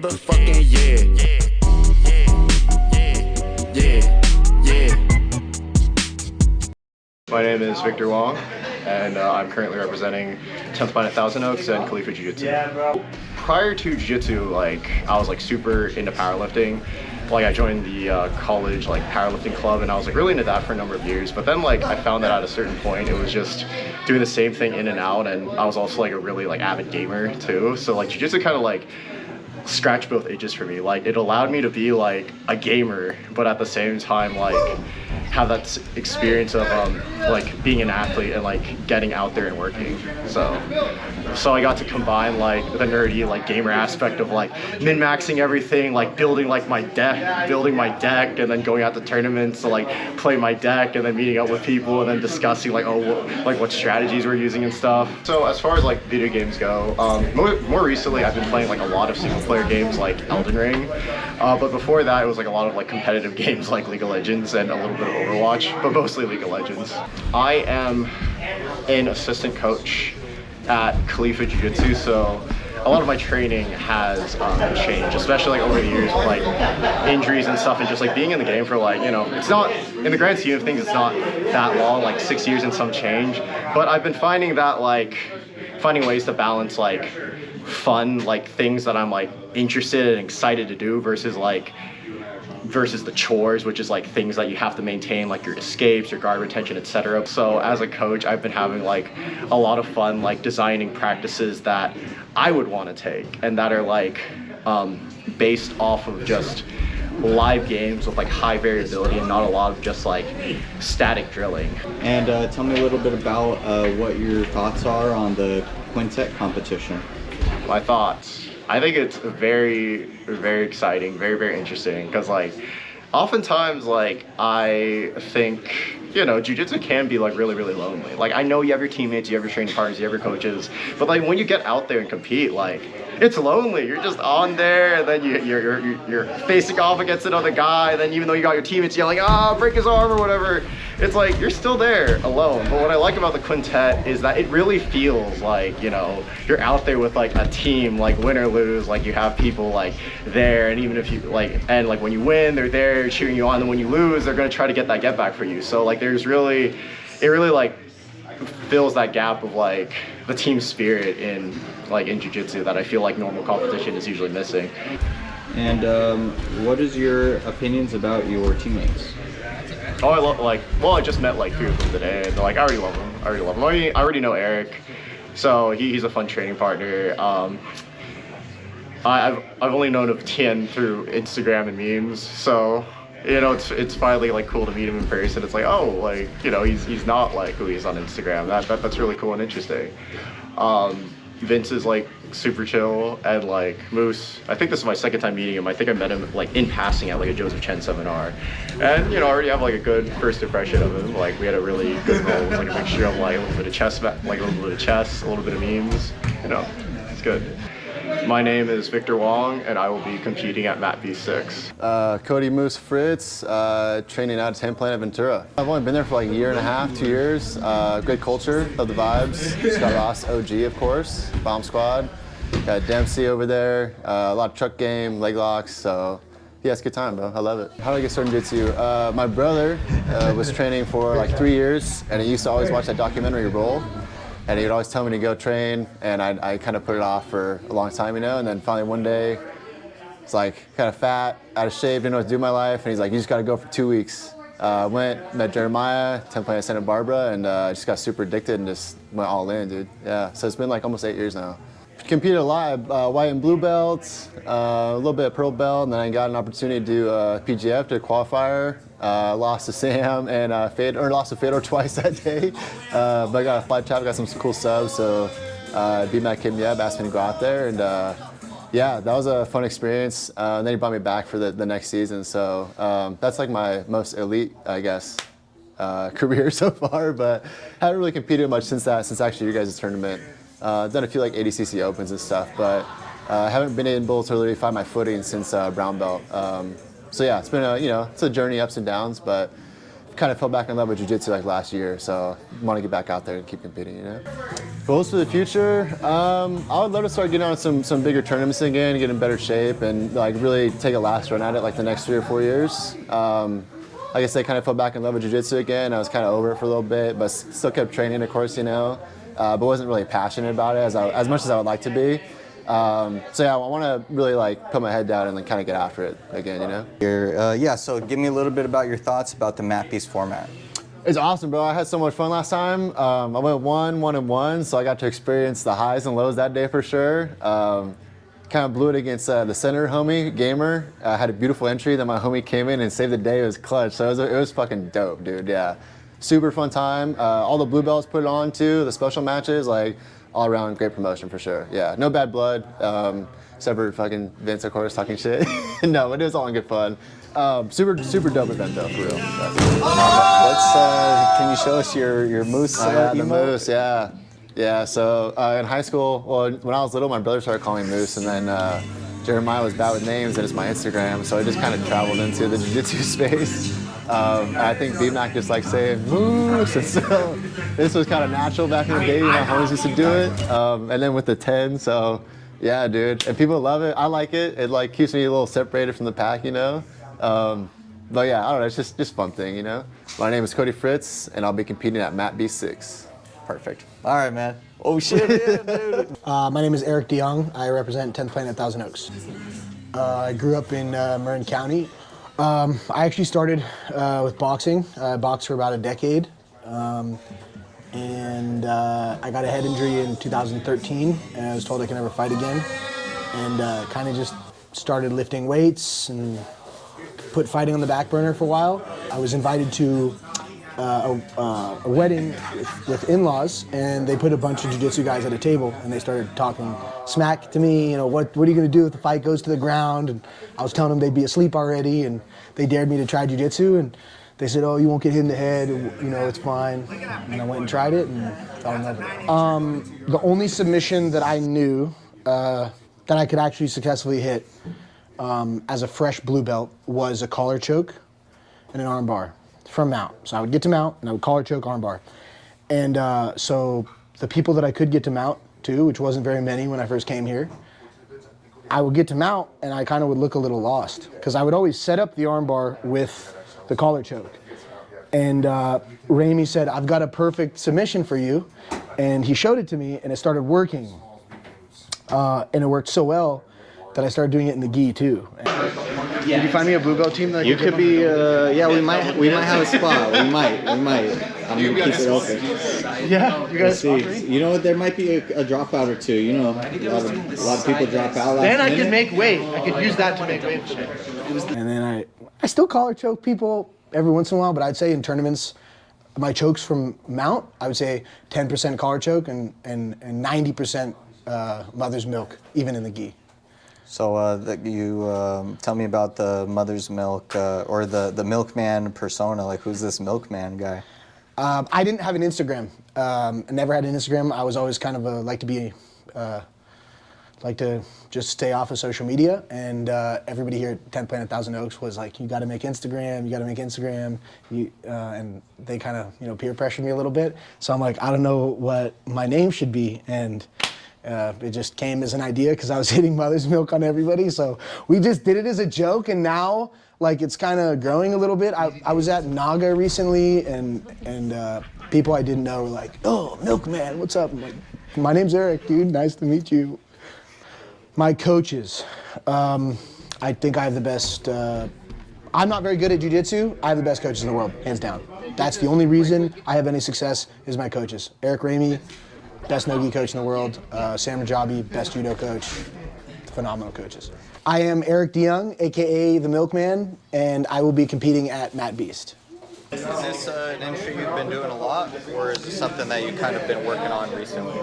motherfucking yeah. My name is Victor Wong, and I'm currently representing 10th Planet Thousand Oaks and Khalifa Jiu-Jitsu. Prior to Jiu-Jitsu, I was super into powerlifting. I joined the college powerlifting club, and I was really into that for a number of years. But then I found that at a certain point, it was just doing the same thing in and out, and I was also a really avid gamer too. So Jiu-Jitsu kind of scratched both itches for me. It allowed me to be a gamer, but at the same time have that experience of being an athlete and getting out there and working. So I got to combine the nerdy gamer aspect of min-maxing everything, building building my deck, and then going out to tournaments to play my deck, and then meeting up with people and then discussing what strategies we're using and stuff. So as far as video games go, more recently I've been playing a lot of single player games like Elden Ring, but before that it was a lot of competitive games like League of Legends and a little bit of Overwatch, but mostly League of Legends. I am an assistant coach at Khalifa Jiu-Jitsu, so a lot of my training has changed, especially over the years with injuries and stuff, and just being in the game for it's not, in the grand scheme of things, it's not that long, 6 years and some change, but I've been finding that finding ways to balance fun things that I'm interested and excited to do versus the chores, which is things that you have to maintain, your escapes, your guard retention, etc. So as a coach, I've been having a lot of fun designing practices that I would want to take and that are based off of just live games with high variability and not a lot of just static drilling. And tell me a little bit about what your thoughts are on the Quintet competition. My thoughts. I think it's very, very exciting, very, very interesting, because oftentimes I think jiu-jitsu can be really, really lonely. I know you have your teammates, you have your training partners, you have your coaches, but when you get out there and compete, it's lonely. You're just on there, and then you're facing off against another guy, and then even though you got your teammates yelling, break his arm or whatever, it's you're still there alone. But what I like about the Quintet is that it really feels you're out there with a team, win or lose, you have people there, and even if you and when you win, they're there cheering you on, and when you lose, they're gonna try to get that get back for you. So there's really, it really fills that gap of the team spirit in jiu-jitsu that I feel normal competition is usually missing. And what is your opinions about your teammates? Oh, I love I just met 3 of them today, and I already love them. I already know Eric, so he's a fun training partner. I've only known of Tien through Instagram and memes, so it's finally cool to meet him in person. It's he's not who he is on Instagram. That's really cool and interesting. Vince is super chill, and Moose, I think this is my second time meeting him. I think I met him in passing at a Joseph Chen seminar, and I already have a good first impression of him. We had a really good role. It was a mixture of a little bit of chess, a little bit of memes. It's good. My name is Victor Wong, and I will be competing at MBTC6. Cody Moose Fritz, training out of 10 Planet Ventura. I've only been there for a year and a half, 2 years. Great culture, love the vibes. Scott Ross, OG of course, Bomb Squad. Got Dempsey over there, a lot of truck game, leg locks, so yeah, it's a good time, bro. I love it. How did I get started in jiu-jitsu? My brother was training for 3 years, and he used to always watch that documentary Roll. And he would always tell me to go train, and I kind of put it off for a long time, and then finally one day, it's kind of fat, out of shape, didn't know what to do with my life, and he's you just gotta go for 2 weeks. Went, met Jeremiah, 10 Planet Santa Barbara, and just got super addicted and just went all in, dude. Yeah, so it's been almost 8 years now. Competed a lot, white and blue belts, a little bit of purple belt, and then I got an opportunity to do PGF, did a qualifier. Lost to Sam and lost to Fedor twice that day, but I got a flight trap, got some cool subs, so B-Mac hit me up, asked me to go out there, and yeah, that was a fun experience. And then he brought me back for the next season, so that's my most elite, I guess, career so far, but haven't really competed much since actually your guys' tournament. Done a few ADCC Opens and stuff, but haven't been able to really find my footing since brown belt. So yeah, it's been it's a journey, ups and downs, but kind of fell back in love with jiu-jitsu like last year, so want to get back out there and keep competing, you know. Goals for the future, I would love to start getting on some bigger tournaments again, get in better shape, and like really take a last run at it like the next 3 or 4 years. Like I said, kind of fell back in love with jiu-jitsu again. I was kind of over it for a little bit, but still kept training, of course, you know, but wasn't really passionate about it as much as I would like to be. So yeah, I want to really like put my head down and then kind of get after it again, you know? Yeah, so give me a little bit about your thoughts about the mat piece format. It's awesome, bro. I had so much fun last time. I went 1-1-1, so I got to experience the highs and lows that day for sure. Kind of blew it against the center homie, Gamer. Had a beautiful entry, then my homie came in and saved the day. It was clutch, so it was fucking dope, dude, yeah. Super fun time. All the blue belts put it on too, the special matches, like, all around great promotion for sure. Yeah, no bad blood, except for fucking Vince, of course, talking shit. No, but it was all in good fun. Super dope event though, for real. Can you show us your moose? Yeah, the moose, yeah. Yeah, so in high school, well, when I was little, my brother started calling me Moose, and then Jeremiah was bad with names, and it's my Instagram, so I just kind of traveled into the jiu-jitsu space. I think BMAC just like saying Moose, and so this was kind of natural back in the day. My homies used to do it, and then with the 10, so yeah, dude. And people love it. I like it. It like keeps me a little separated from the pack, you know. But yeah, I don't know. It's just fun thing, you know. My name is Cody Fritz, and I'll be competing at MBTC6. Perfect. All right, man. Oh shit, yeah, dude. My name is Eric DeYoung. I represent 10th Planet Thousand Oaks. I grew up in Marin County. I actually started with boxing. I boxed for about a decade. And I got a head injury in 2013, and I was told I could never fight again. And kind of just started lifting weights and put fighting on the back burner for a while. I was invited to a wedding with in-laws, and they put a bunch of jiu-jitsu guys at a table, and they started talking smack to me, you know, what are you gonna do if the fight goes to the ground? And I was telling them they'd be asleep already, and they dared me to try jiu-jitsu, and they said, oh, you won't get hit in the head, you know, it's fine. And I went and tried it and fell in love with it. The only submission that I knew that I could actually successfully hit as a fresh blue belt was a collar choke and an arm bar from mount. So I would get to mount and I would collar choke, arm bar. And so the people that I could get to mount to, which wasn't very many when I first came here, I would get to mount and I kind of would look a little lost because I would always set up the arm bar with the collar choke. And Ramey said, I've got a perfect submission for you. And he showed it to me and it started working. And it worked so well that I started doing it in the gi too. Did you find me a blue belt team that You could be, yeah, we might have a spot. We might. I'm gonna keep it open. Yeah, you guys See, you know what? There might be a dropout or two. You know, a lot of people drop out last Then I minute. could make weight. I could use that to make weight. And then I still collar choke people every once in a while, but I'd say in tournaments, my chokes from mount, I would say 10% collar choke and 90% mother's milk, even in the gi. So you tell me about the mother's milk or the milkman persona. Like, who's this milkman guy? I didn't have an Instagram. I never had an Instagram. I was always kind of like to just stay off of social media. And everybody here at 10th Planet Thousand Oaks was like, you got to make Instagram. You got to make Instagram. And they kind of peer pressured me a little bit. So I'm like, I don't know what my name should be. And it just came as an idea because I was hitting mother's milk on everybody. So we just did it as a joke, and now like it's kind of growing a little bit. I was at Naga recently, and people I didn't know were like, "Oh, Milkman, what's up?" I'm like, "My name's Eric, dude. Nice to meet you." My coaches, I think I have the best. I'm not very good at jiu-jitsu. I have the best coaches in the world, hands down. That's the only reason I have any success is my coaches. Eric Ramey, best no-gi coach in the world. Sam Rajabi, best judo coach. Phenomenal coaches. I am Eric DeYoung, AKA the Milkman, and I will be competing at Matt Beast. Is this an entry you've been doing a lot, or is this something that you kind of been working on recently?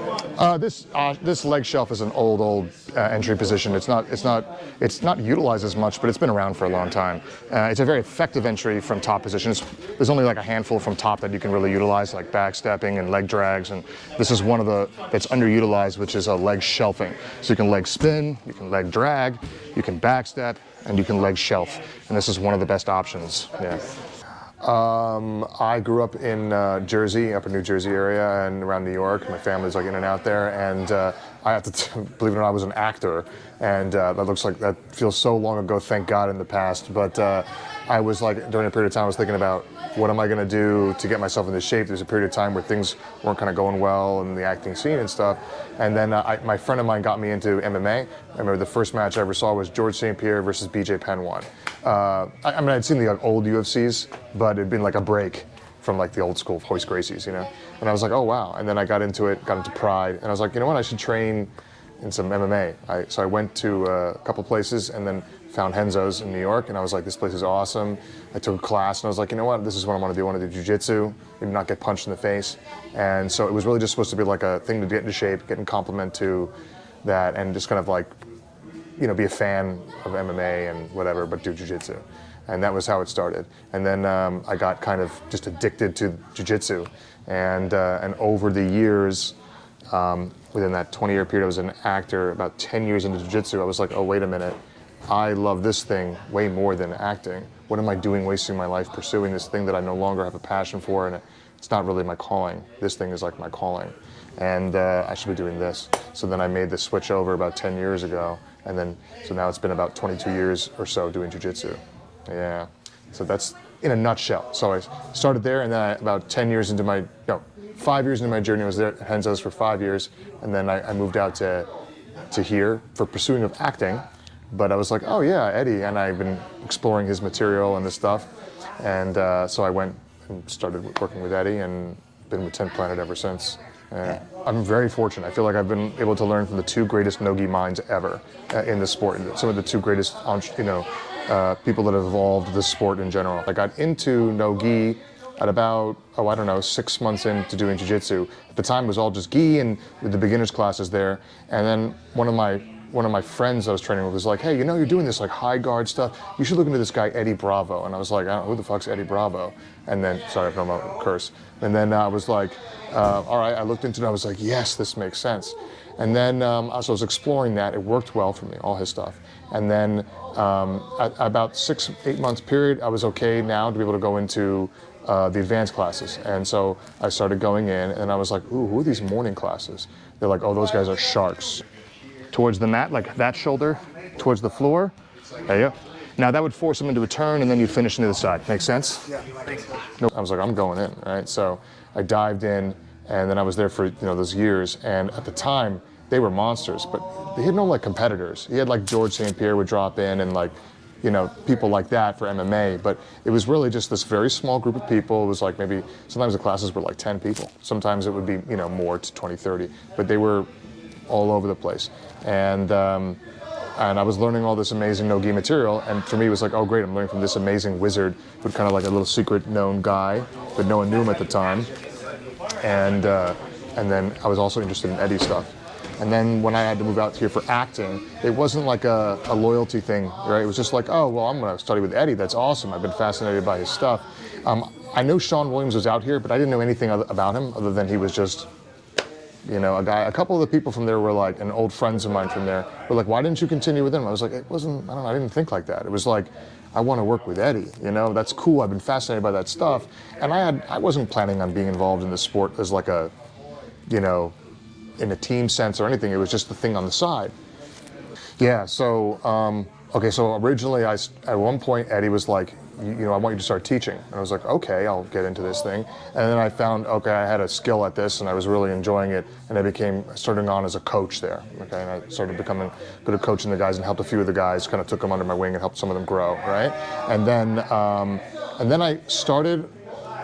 This leg shelf is an old entry position. It's not utilized as much, but it's been around for a long time. It's a very effective entry from top positions. There's only like a handful from top that you can really utilize, like backstepping and leg drags, and this is one of the that's underutilized, which is a leg shelving. So you can leg spin, you can leg drag, you can backstep, and you can leg shelf, and this is one of the best options. Yeah. I grew up in Jersey, upper New Jersey area, and around New York. My family's like in and out there, and I have to believe it or not, I was an actor, and that feels so long ago. Thank God in the past, but I was like during a period of time I was thinking about what am I going to do to get myself into shape. There's a period of time where things weren't kind of going well in the acting scene and stuff, and then my friend of mine got me into MMA. I remember the first match I ever saw was George St. Pierre versus BJ Penn 1. I mean, I'd seen the old UFCs, but it'd been like a break from like the old school Hoist Gracie's, you know? And I was like, oh wow. And then I got into Pride, and I was like, you know what, I should train in some MMA. So I went to a couple places and then found Henzo's in New York, and I was like, this place is awesome. I took a class, and I was like, you know what, this is what I want to do. I want to do jiu-jitsu, maybe not get punched in the face. And so it was really just supposed to be like a thing to get into shape, get in complement to that, and just kind of like, you know, be a fan of MMA and whatever, but do jiu-jitsu. And that was how it started. And then I got kind of just addicted to jiu-jitsu. And over the years, within that 20-year period, I was an actor. About 10 years into jiu-jitsu, I was like, oh, wait a minute. I love this thing way more than acting. What am I doing wasting my life pursuing this thing that I no longer have a passion for, and it's not really my calling. This thing is like my calling. And I should be doing this. So then I made the switch over about 10 years ago. And then, so now it's been about 22 years or so doing jiu-jitsu. Yeah, so that's in a nutshell. So I started there, and then about 5 years into my journey, I was there at Henzo's for 5 years, and then I moved out to here for pursuing of acting. But I was like, oh yeah, Eddie, and I've been exploring his material and this stuff. And so I went and started working with Eddie, and been with 10th Planet ever since. I'm very fortunate. I feel like I've been able to learn from the two greatest no-gi minds ever in the sport. Some of the two greatest, people that have evolved the sport in general. I got into no-gi at about, 6 months into doing jiu-jitsu. At the time, it was all just gi and with the beginners classes there. And then one of my friends I was training with was like, hey, you know, you're doing this like high guard stuff. You should look into this guy, Eddie Bravo. And I was like, I don't know, who the fuck's Eddie Bravo? And then, sorry if I'm a curse. And then I was like, all right, I looked into it, I was like, yes, this makes sense. And then as I was exploring that, it worked well for me, all his stuff. And then at about 6-8 months period, I was okay now to be able to go into the advanced classes. And so I started going in, and I was like, ooh, who are these morning classes? They're like, oh, those guys are sharks. Towards the mat, like that shoulder, towards the floor. There you go. Now that would force them into a turn, and then you'd finish into the side. Make sense? Yeah, makes sense. No, I was like, I'm going in, right? So I dived in, and then I was there for those years. And at the time, they were monsters, but they had no like competitors. He had like George St. Pierre would drop in, and like, people like that for MMA. But it was really just this very small group of people. It was like maybe sometimes the classes were like 10 people. Sometimes it would be more to 20, 30. But they were all over the place. And I was learning all this amazing no-gi material, and for me it was like, oh great, I'm learning from this amazing wizard, who kind of like a little secret known guy, but no one knew him at the time. And then I was also interested in Eddie stuff. And then when I had to move out here for acting, it wasn't like a loyalty thing, right? It was just like, oh, well, I'm gonna study with Eddie, that's awesome. I've been fascinated by his stuff. I know Sean Williams was out here, but I didn't know anything about him other than he was just a guy. A couple of the people from there were like, and old friends of mine from there were like, why didn't you continue with him? I was like, it wasn't, I don't know, I didn't think like that. It was like, I want to work with Eddie, that's cool. I've been fascinated by that stuff. And I wasn't planning on being involved in the sport as like a, in a team sense or anything. It was just the thing on the side. Yeah, so, okay, so originally at one point, Eddie was like, I want you to start teaching. And I was like, okay, I'll get into this thing. And then I found, okay, I had a skill at this and I was really enjoying it. And I started on as a coach there. Okay, and I started becoming good at coaching the guys and helped a few of the guys, kind of took them under my wing and helped some of them grow, right? And then I started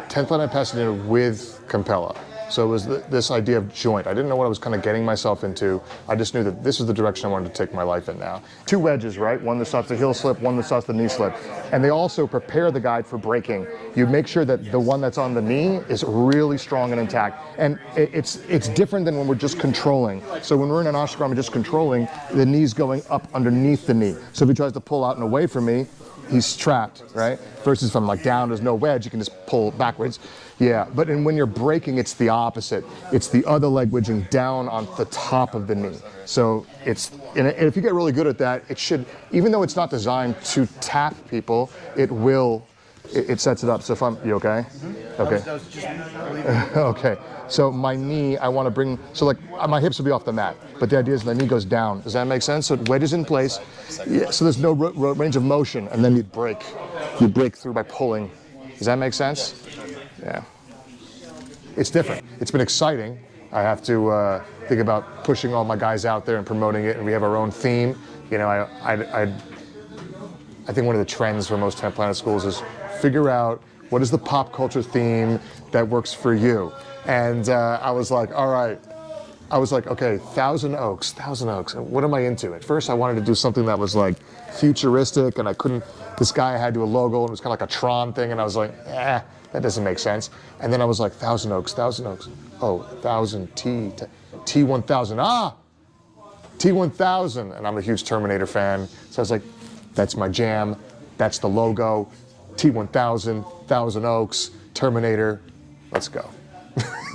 10th Planet Pasadena with Campella. So it was this idea of joint. I didn't know what I was kind of getting myself into. I just knew that this is the direction I wanted to take my life in now. 2 wedges, right? One that stops the heel slip, one that stops the knee slip. And they also prepare the guy for breaking. You make sure that the one that's on the knee is really strong and intact. And it's different than when we're just controlling. So when we're in an ashram and just controlling, the knee's going up underneath the knee. So if he tries to pull out and away from me, he's trapped, right? Versus if I'm like down, there's no wedge, you can just pull backwards. Yeah, but when you're breaking, it's the opposite. It's the other leg wedging down on the top of the knee. So and if you get really good at that, it should, even though it's not designed to tap people, it will it sets it up. So if you okay? Okay. Okay. So my knee, I want to bring, so like my hips will be off the mat, but the idea is the knee goes down. Does that make sense? So it wedges in place. Yeah, so there's no range of motion, and then you break. You break through by pulling. Does that make sense? Yeah. It's different. It's been exciting. I have to think about pushing all my guys out there and promoting it, and we have our own theme. You know, I think one of the trends for most 10 Planet schools is figure out what is the pop culture theme that works for you. And I was like, all right. I was like, okay, Thousand Oaks. What am I into? At first, I wanted to do something that was like futuristic, and I couldn't. This guy had to do a logo, and it was kind of like a Tron thing, and I was like, that doesn't make sense. And then I was like, Thousand Oaks. Oh, 1000 T1000. T1000. And I'm a huge Terminator fan, so I was like, that's my jam. That's the logo. T1000, Thousand Oaks, Terminator. Let's go.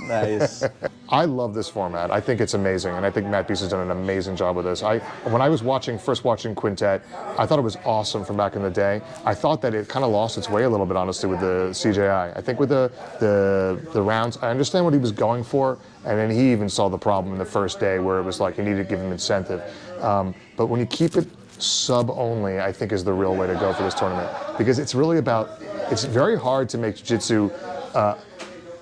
Nice. I love this format. I think it's amazing, and I think Matt Beast has done an amazing job with this. When I was first watching Quintet, I thought it was awesome from back in the day. I thought that it kind of lost its way a little bit, honestly, with the CJI. I think with the rounds, I understand what he was going for, and then he even saw the problem in the first day where it was like he needed to give him incentive. But when you keep it sub-only, I think is the real way to go for this tournament, because it's really about, it's very hard to make jiu-jitsu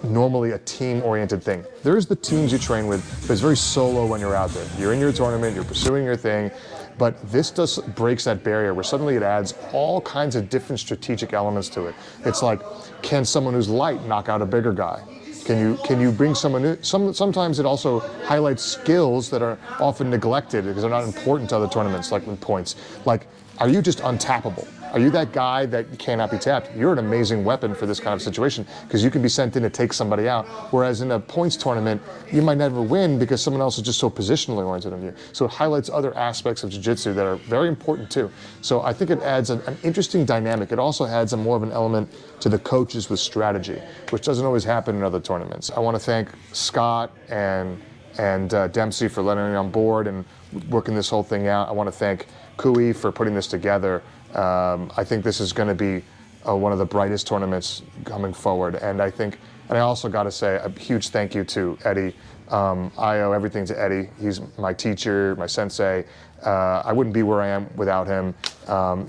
normally a team-oriented thing. There's the teams you train with, but it's very solo when you're out there. You're in your tournament, you're pursuing your thing, but this breaks that barrier where suddenly it adds all kinds of different strategic elements to it. It's like, can someone who's light knock out a bigger guy? Can you bring someone new? Sometimes it also highlights skills that are often neglected because they're not important to other tournaments, like with points. Like, are you just untappable? Are you that guy that cannot be tapped? You're an amazing weapon for this kind of situation because you can be sent in to take somebody out. Whereas in a points tournament, you might never win because someone else is just so positionally oriented on you. So it highlights other aspects of jiu-jitsu that are very important too. So I think it adds an interesting dynamic. It also adds more of an element to the coaches with strategy, which doesn't always happen in other tournaments. I want to thank Scott and Dempsey for letting me on board and working this whole thing out. I want to thank Kui for putting this together. I think this is going to be one of the brightest tournaments coming forward. And I also got to say a huge thank you to Eddie. I owe everything to Eddie. He's my teacher, my sensei. I wouldn't be where I am without him.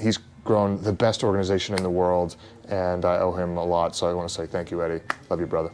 He's grown the best organization in the world, and I owe him a lot. So I want to say thank you, Eddie. Love you, brother.